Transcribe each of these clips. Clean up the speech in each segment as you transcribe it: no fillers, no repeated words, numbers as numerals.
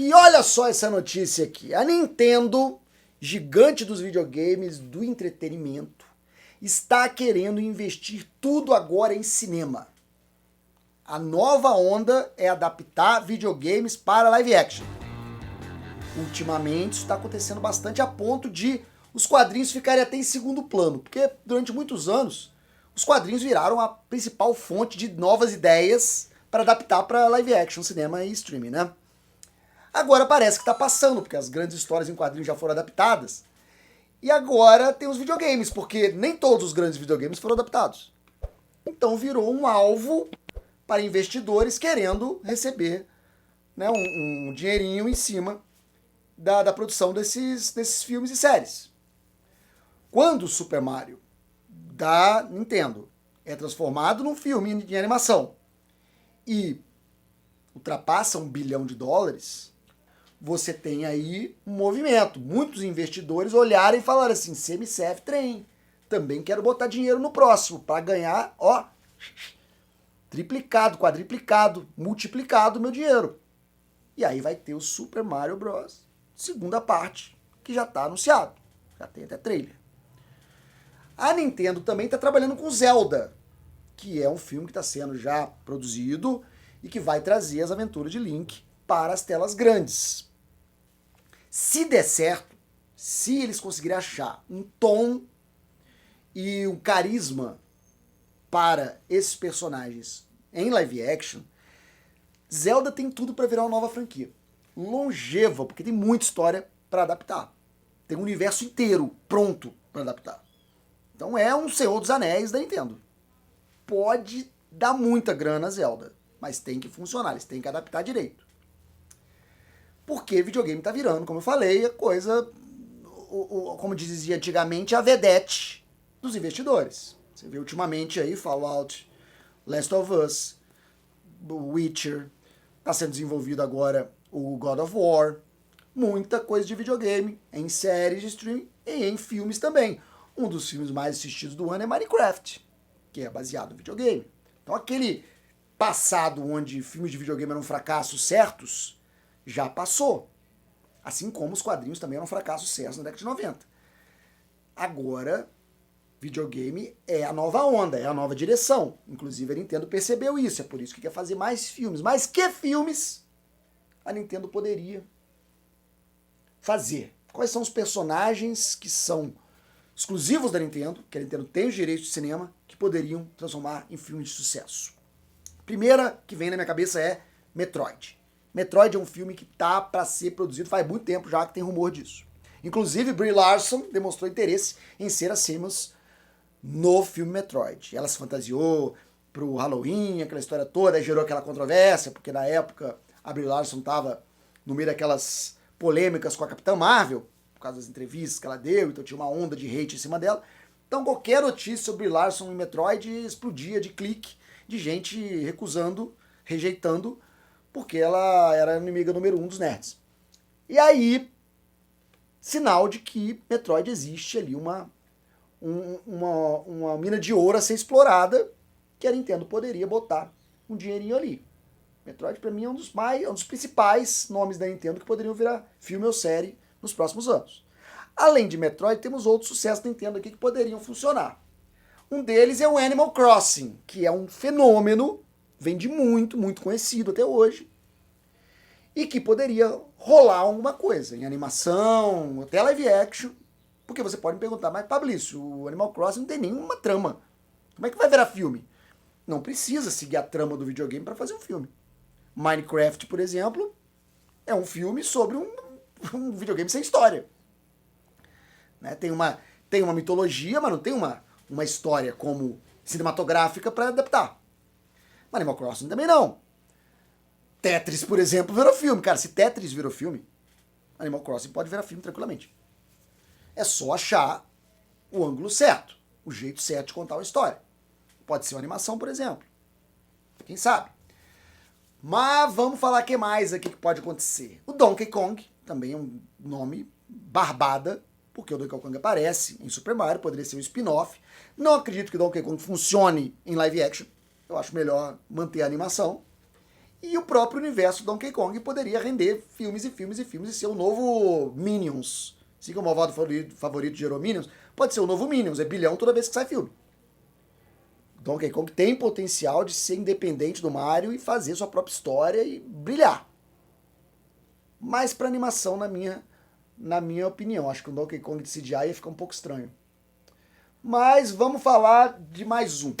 E olha só essa notícia aqui. A Nintendo, gigante dos videogames, do entretenimento, está querendo investir tudo agora em cinema. A nova onda é adaptar videogames para live action. Ultimamente isso está acontecendo bastante a ponto de os quadrinhos ficarem até em segundo plano, porque durante muitos anos os quadrinhos viraram a principal fonte de novas ideias para adaptar para live action, cinema e streaming, né? Agora parece que está passando, porque as grandes histórias em quadrinhos já foram adaptadas. E agora tem os videogames, porque nem todos os grandes videogames foram adaptados. Então virou um alvo para investidores querendo receber, né, um dinheirinho em cima da produção desses filmes e séries. Quando o Super Mario da Nintendo é transformado num filme de animação e ultrapassa $1 bilhão, você tem aí um movimento. Muitos investidores olharem e falaram assim, se me serve trem, também quero botar dinheiro no próximo para ganhar, ó, triplicado, quadriplicado, multiplicado o meu dinheiro. E aí vai ter o Super Mario Bros. Segunda parte, que já está anunciado. Já tem até trailer. A Nintendo também está trabalhando com Zelda, que é um filme que está sendo já produzido e que vai trazer as aventuras de Link para as telas grandes. Se der certo, se eles conseguirem achar um tom e um carisma para esses personagens em live action, Zelda tem tudo para virar uma nova franquia. Longeva, porque tem muita história para adaptar. Tem um universo inteiro pronto para adaptar. Então é um Senhor dos Anéis da Nintendo. Pode dar muita grana a Zelda, mas tem que funcionar, eles têm que adaptar direito. Porque videogame tá virando, como eu falei, a coisa, como dizia antigamente, a vedete dos investidores. Você vê ultimamente aí Fallout, Last of Us, Witcher, tá sendo desenvolvido agora o God of War, muita coisa de videogame, em séries de streaming e em filmes também. Um dos filmes mais assistidos do ano é Minecraft, que é baseado no videogame. Então aquele passado onde filmes de videogame eram fracassos certos, já passou. Assim como os quadrinhos também eram fracassos certos na década de 90. Agora, videogame é a nova onda, é a nova direção. Inclusive a Nintendo percebeu isso, é por isso que quer fazer mais filmes. Mas que filmes a Nintendo poderia fazer? Quais são os personagens que são exclusivos da Nintendo, que a Nintendo tem os direitos de cinema, que poderiam transformar em filmes de sucesso? A primeira que vem na minha cabeça é Metroid. Metroid é um filme que tá para ser produzido faz muito tempo já que tem rumor disso. Inclusive, Brie Larson demonstrou interesse em ser a Samus no filme Metroid. Ela se fantasiou pro Halloween, aquela história toda, aí gerou aquela controvérsia, porque na época a Brie Larson tava no meio daquelas polêmicas com a Capitã Marvel, por causa das entrevistas que ela deu, então tinha uma onda de hate em cima dela. Então qualquer notícia sobre Brie Larson em Metroid explodia de clique, de gente recusando, rejeitando, porque ela era a inimiga número 1 dos nerds. E aí, sinal de que Metroid existe ali uma mina de ouro a ser explorada, que a Nintendo poderia botar um dinheirinho ali. Metroid, para mim, é um dos principais nomes da Nintendo que poderiam virar filme ou série nos próximos anos. Além de Metroid, temos outros sucessos da Nintendo aqui que poderiam funcionar. Um deles é o Animal Crossing, que é um fenômeno, vende muito, muito conhecido até hoje, e que poderia rolar alguma coisa, em animação, até live action, porque você pode me perguntar, mas Fabrício, o Animal Crossing não tem nenhuma trama. Como é que vai virar filme? Não precisa seguir a trama do videogame para fazer um filme. Minecraft, por exemplo, é um filme sobre um videogame sem história. Né? Tem uma mitologia, mas não tem uma história como cinematográfica para adaptar. Animal Crossing também não. Tetris, por exemplo, virou filme. Cara, se Tetris virou filme, Animal Crossing pode virar filme tranquilamente. É só achar o ângulo certo, o jeito certo de contar uma história. Pode ser uma animação, por exemplo. Quem sabe? Mas vamos falar o que mais aqui que pode acontecer. O Donkey Kong também é um nome barbada, porque o Donkey Kong aparece em Super Mario, poderia ser um spin-off. Não acredito que o Donkey Kong funcione em live action. Eu acho melhor manter a animação. E o próprio universo Donkey Kong poderia render filmes e filmes e filmes e ser o novo Minions. Assim como o malvado favorito gerou Minions, pode ser o novo Minions, é bilhão toda vez que sai filme. Donkey Kong tem potencial de ser independente do Mario e fazer sua própria história e brilhar. Mas para animação, na minha opinião, acho que o Donkey Kong de CGI ia ficar um pouco estranho. Mas vamos falar de mais um.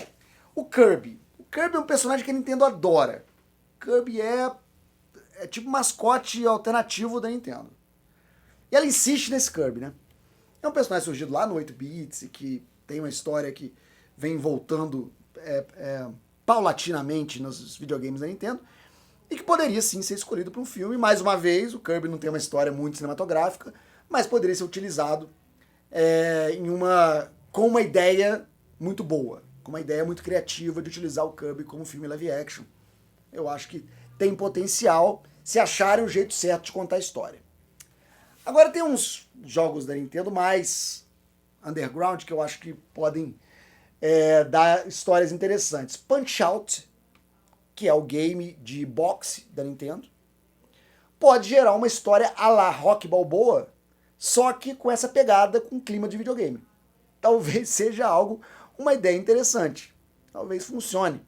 O Kirby. O Kirby é um personagem que a Nintendo adora. Kirby é tipo mascote alternativo da Nintendo. E ela insiste nesse Kirby, né? É um personagem surgido lá no 8-bits e que tem uma história que vem voltando paulatinamente nos videogames da Nintendo e que poderia sim ser escolhido para um filme. Mais uma vez, o Kirby não tem uma história muito cinematográfica, mas poderia ser utilizado com uma ideia muito boa, com uma ideia muito criativa de utilizar o Kirby como filme live action. Eu acho que tem potencial se acharem o jeito certo de contar a história. Agora tem uns jogos da Nintendo mais underground que eu acho que podem dar histórias interessantes. Punch-Out, que é o game de boxe da Nintendo, pode gerar uma história à la Rock Balboa, só que com essa pegada com clima de videogame. Talvez seja uma ideia interessante. Talvez funcione.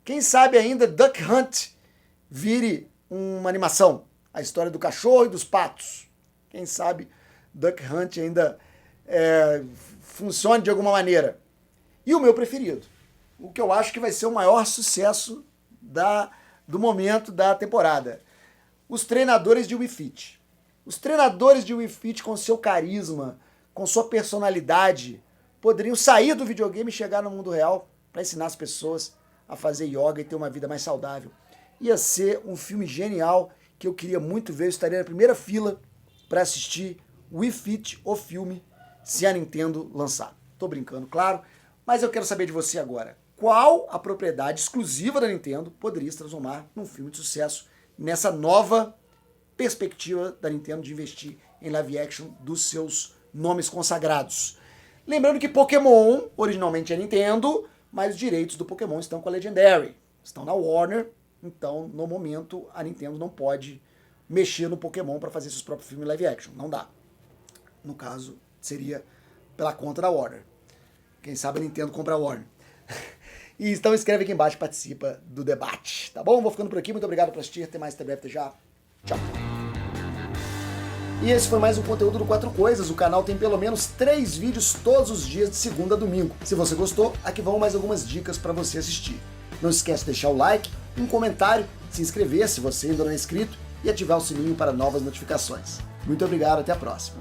Quem sabe ainda Duck Hunt vire uma animação. A história do cachorro e dos patos. Quem sabe Duck Hunt ainda funcione de alguma maneira. E o meu preferido. O que eu acho que vai ser o maior sucesso do momento da temporada. Os treinadores de Wii Fit. Os treinadores de Wii Fit com seu carisma, com sua personalidade, poderiam sair do videogame e chegar no mundo real para ensinar as pessoas a fazer yoga e ter uma vida mais saudável. Ia ser um filme genial que eu queria muito ver. Eu estaria na primeira fila para assistir Wii Fit, o filme, se a Nintendo lançar. Tô brincando, claro, mas eu quero saber de você agora. Qual a propriedade exclusiva da Nintendo poderia se transformar num filme de sucesso nessa nova perspectiva da Nintendo de investir em live action dos seus nomes consagrados? Lembrando que Pokémon originalmente é Nintendo, mas os direitos do Pokémon estão com a Legendary, estão na Warner, então no momento a Nintendo não pode mexer no Pokémon para fazer seus próprios filmes live action, não dá. No caso, seria pela conta da Warner. Quem sabe a Nintendo compra a Warner. E então escreve aqui embaixo e participa do debate, tá bom? Vou ficando por aqui, muito obrigado por assistir, até mais, até breve, até já. Tchau. E esse foi mais um conteúdo do 4 Coisas. O canal tem pelo menos 3 vídeos todos os dias de segunda a domingo. Se você gostou, aqui vão mais algumas dicas para você assistir. Não esquece de deixar o like, um comentário, se inscrever se você ainda não é inscrito e ativar o sininho para novas notificações. Muito obrigado, até a próxima.